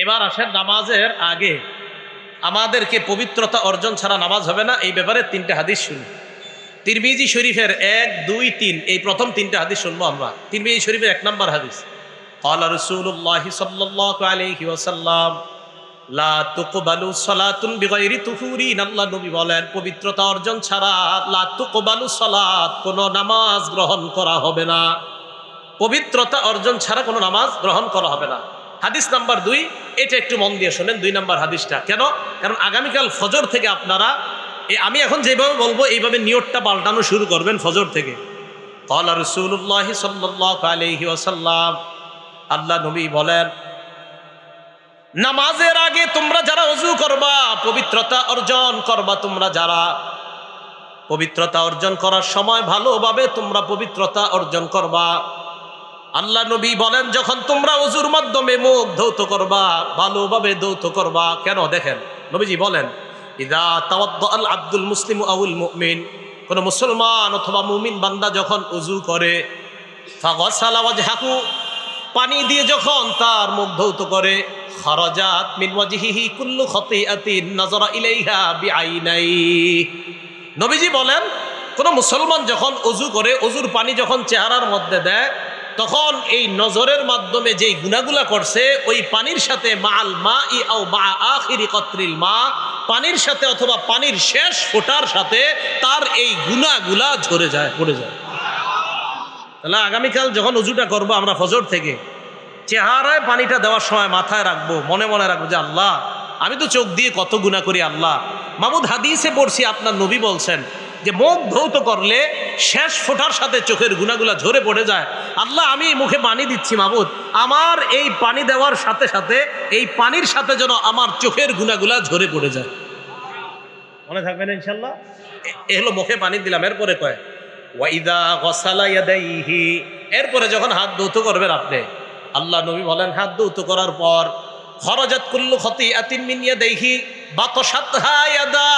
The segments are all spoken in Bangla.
এবার আসেন নামাজের আগে আমাদেরকে পবিত্রতা অর্জন ছাড়া নামাজ হবে না, এই ব্যাপারে তিনটা হাদিস শুনি। তিরমিজি শরীফের 1, 2, 3 এই প্রথম তিনটা হাদিস শুনবো আমরা। তিরমিজি শরীফের 1 নম্বর হাদিস, ক্বালা রাসূলুল্লাহি সাল্লাল্লাহু আলাইহি ওয়াসাল্লাম লা তুকবালু সালাতুন বিগাইরি তুহুরিন। আল্লাহ নবী বলেন, পবিত্রতা অর্জন ছাড়া লা তুকবালু সালাত, কোনো নামাজ গ্রহণ করা হবে না। পবিত্রতা অর্জন ছাড়া কোনো নামাজ গ্রহণ করা হবে না। হাদিস নাম্বার 2, এটা একটু মন দিয়ে শোনেন। 2 নম্বর হাদিসটা কেন? কারণ আগামীকাল ফজর থেকে আপনারা আমি এখন যেভাবে বলবো এইভাবে নিয়তটা পাল্টানো শুরু করবেন ফজর থেকে। ক্বালা রাসূলুল্লাহি সাল্লাল্লাহু আলাইহি ওয়াসাল্লাম, আল্লাহ নবী বলেন, নামাজের আগে তোমরা যারা ওযু করবা, পবিত্রতা অর্জন করবা, তোমরা যারা পবিত্রতা অর্জন করার সময় ভালোভাবে তোমরা পবিত্রতা অর্জন করবা। আল্লাহ নবী বলেন, যখন তোমরা ওযুর মাধ্যমে মুখ ধৌত করবা, ভালোভাবে ধৌত করবা। কেন? দেখেন নবীজি বলেন, ইযা তাওয়াদ্দা আল আব্দুল মুসলিমু আউল মুমিন, কোন মুসলমান অথবা মুমিন বান্দা যখন ওযু করে, ফাগাসালা ওয়াজহাহু, পানি দিয়ে যখন তার মুখ ধৌত করে, খারাজাত মিন ওয়াজহিহি কুল্লু খাতিআতিন নাযারা ইলাইহা বিআইনাই। নবীজি বলেন, কোন মুসলমান যখন ওযু করে, ওযুর পানি যখন চেহারার মধ্যে দেয়, তখন এই নজরের মাধ্যমে যেই গুনাহগুলা করছে, ওই পানির সাথে মাআল মাই আও মা আখিরি কতরিল মা, পানির সাথে অথবা পানির শেষ ফোঁটার সাথে তার এই গুনাহগুলা ঝরে যায়, পড়ে যায়। তাহলে আগামীকাল যখন ওযুটা করবো আমরা ফজর থেকে, চেহারায় পানিটা দেওয়ার সময় মাথায় রাখবো, মনে মনে রাখবো যে আল্লাহ, আমি তো চোখ দিয়ে কত গুনাহ করি। আল্লাহ মাবুদ, হাদিসে পড়ছি আপনার নবী বলছেন যে মুখ ধৌত করলে শেষ ফোঁটার সাথে চোখের গুনাহগুলা ঝরে পড়ে যায়। আল্লাহ, আমি মুখে পানি দিচ্ছি, মাবুদ আমার এই পানি দেওয়ার সাথে সাথে এই পানির সাথে যেন আমার চোখের গুনাহগুলা ঝরে পড়ে যায়। মনে থাকবে না ইনশাল্লাহ? এ হলো মুখে পানি দিলাম। এরপরে কয় ওয়াইদা গসালা ইয়াদাইহি, এরপরে যখন হাত ধৌত করবেন আপনি, আল্লাহ নবী বলেন, হাত ধৌত করার পর খরাজাত কুল্লু খাতিআতিন মিন ইয়াদাইহি বাতাশাতহা ইয়াদা,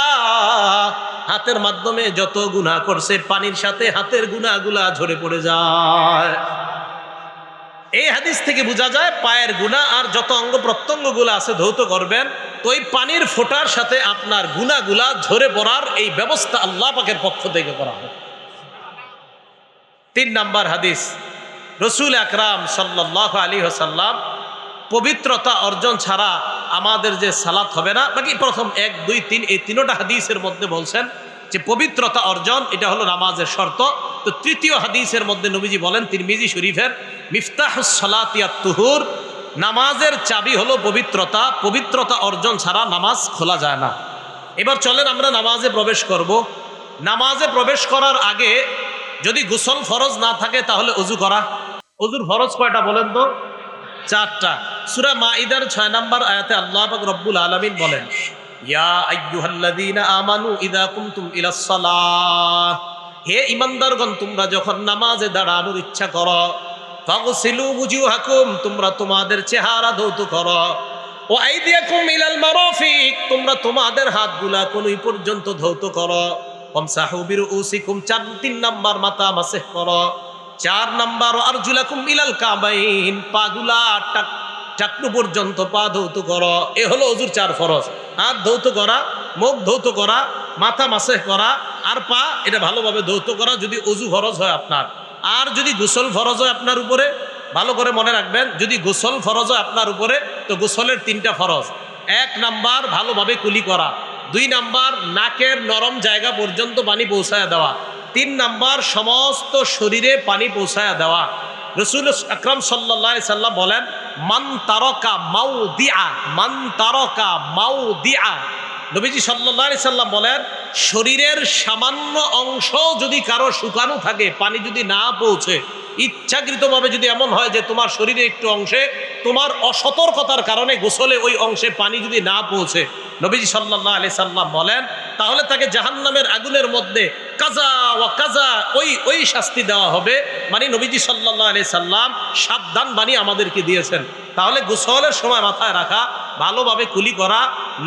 হাতের মাধ্যমে যত গুনাহ করছে পানির সাথে হাতের গুনাহগুলা ঝরে পড়ে যায়। এই হাদিস থেকে বোঝা যায় পায়ের গুনাহ আর যত অঙ্গ প্রত্যঙ্গগুলো আছে ধৌত করবেন, তো ওই পানির ফোঁটার সাথে আপনার গুনাহগুলা ঝরে পড়ার এই ব্যবস্থা আল্লাহ পাকের পক্ষ থেকে করা হয়। 3 নম্বর হাদিস, রসুল আকরাম সাল্লাল্লাহু আলাইহি ওয়াসাল্লাম পবিত্রতা অর্জন ছাড়া আমাদের যে সালাত হবে না। বাকি প্রথম 1, 2, 3 এই তিনটা হাদিসের মধ্যে বলছেন যে পবিত্রতা অর্জন এটা হলো নামাজের শর্ত। তো তৃতীয় হাদিসের মধ্যে নবীজি বলেন, তিরমিজি শরীফের, মিফতাহুস সালাতি আত-তুহুর, নামাজের চাবি হলো পবিত্রতা, পবিত্রতা অর্জন ছাড়া নামাজ খোলা যায় না। এবার চলেন আমরা নামাজে প্রবেশ করব। নামাজে প্রবেশ করার আগে যদি গোসল ফরজ না থাকে তাহলে ওযু করা। ওযুর ফরজ কয়টা বলেন তো? 4টা। সূরা মাইদার 6 নম্বর আয়াতে আল্লাহ পাক রব্বুল আলামিন বলেন, ইয়া আইয়ুহাল্লাযীনা আমানু ইযা কুমতুম ইলাস সালাহ, হে ঈমানদারগণ, তোমরা যখন নামাজে দাঁড়ানোর ইচ্ছা করো, ফাগসিলু ওয়ুজুহাকুম, তোমরা তোমাদের চেহারা ধৌত করো, ওয়া আইদিয়াকুম ইলাল মারাফিক, তোমরা তোমাদের হাতগুলা কোনই পর্যন্ত ধৌত করো, ওয়ামসাহু বিরুউসিকুম, 3 নাম্বার মাথা মাসহ করো, 4 নাম্বার আরজুলাকুম ইলাল কাবাইন, পাগুলা টাকনু পর্যন্ত পা ধৌত করো। এ হলো ওযুর 4 ফরজ। হাত ধৌত করা, মুখ ধৌত করা, মাথা মাসহ করা আর পা এটা ভালোভাবে ধৌত করা যদি ওযু ফরজ হয় আপনার। আর যদি গোসল ফরজ হয় আপনার উপরে, ভালো করে মনে রাখবেন, যদি গোসল ফরজ হয় আপনার উপরে তো গোসলের 3টা ফরজ। 1 নাম্বার ভালোভাবে কুলি করা, 2 নাম্বার নাকের নরম জায়গা পর্যন্ত পানি পৌঁছায়া দেওয়া, 3 নাম্বার সমস্ত শরীরে পানি পৌঁছায়া দেওয়া। রাসূল আকরাম সাল্লাল্লাহু আলাইহি সাল্লাম বলেন, মান তারাকা মাউদিআ, মান তারাকা মাউদিআ, নবীজি সাল্লাল্লাহু আলাইহি সাল্লাম বলেন, শরীরের সামান্য অংশ যদি কারো শুকানো থাকে, পানি যদি না পৌঁছে, ইচ্ছাকৃতভাবে যদি এমন হয় যে তোমার শরীরে একটু অংশে তোমার অসতর্কতার কারণে গোসলে ওই অংশে পানি যদি না পৌঁছে, নবীজি সাল্লাল্লাহু আলাইহি সাল্লাম বলেন, তাহলে তাকে জাহান্নামের আগুনের মধ্যে কাজা ওয়া কাজা ওই শাস্তি দেওয়া হবে। মানে নবীজি সাল্লাল্লাহু আলাইহি সাল্লাম সাবধান বাণী আমাদেরকে দিয়েছেন। তাহলে গোসলের সময় মাথায় রাখা, ভালোভাবে কুলি করা,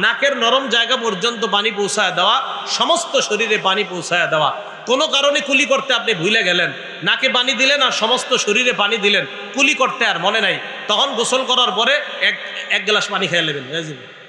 নাকের নরম জায়গা পর্যন্ত পানি পৌঁছায় দেওয়া, সমস্ত শরীরে পানি পৌঁছায় দেওয়া। কোনো কারণে কুলি করতে আপনি ভুলে গেলেন, নাকে পানি দিলেন আর সমস্ত শরীরে পানি দিলেন, কুলি করতে আর মনে নাই, তখন গোসল করার পরে এক গ্লাস পানি খেয়ে নেবেন, হয়ে যাবে।